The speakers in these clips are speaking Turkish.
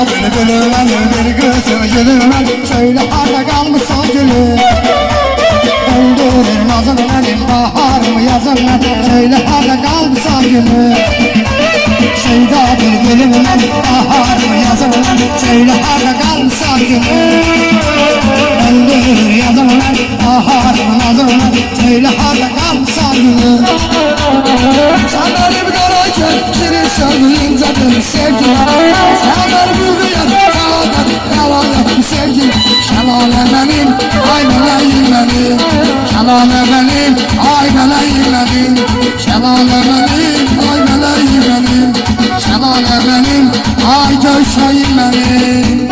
bülbülüm bir güzel gülüm söyle harda kalmışsan gülüm öldürür nazım benim baharımı yazım söyle harda kalmışsan gülüm Şeyda bülbülüm baharımı yazım söyle harda kalmışsan gülüm öldürür yazım baharımı nazım söyle harda kalmışsan gülüm sen benim karayken şirin söyleyeyim zaten sevgilim sen benim yürüyen yalan sevgilim şelale benim ay meleğim benim şelale benim ay meleğim benim şelale benim ay meleğim benim şelale benim ay göğseğim benim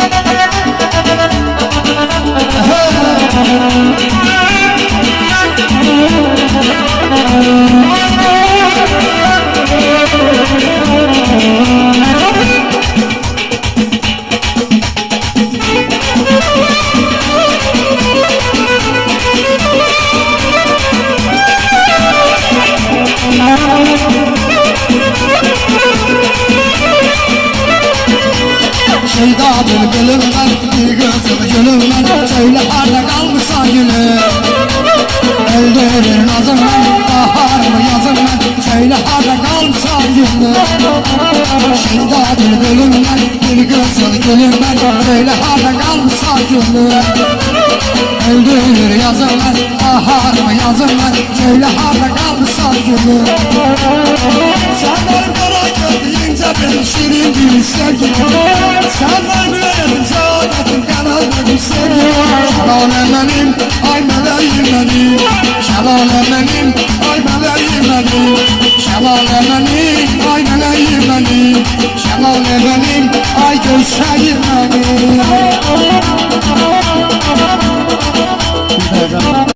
Şeyda bülbülümden bir gözüm gülümden söyle harda kalmışsan gülüm öldürür nazımdan baharımı yazımdan söyle harda kalmışsan gülüm Şeyda bülbülümden bir gözüm gülümden söyle harda kalmışsan gülüm öldürür yazımdan baharımı yazımdan söyle harda kalmışsan gülüm sen benim kara gözleyince benim şirin bir sevgilim sen benim saadetim kanalım sevgilim şelale benim ay meleğim benim şelale benim ay meleğim benim şelale benim ay meleğim benim şelale benim ay göğseğim benim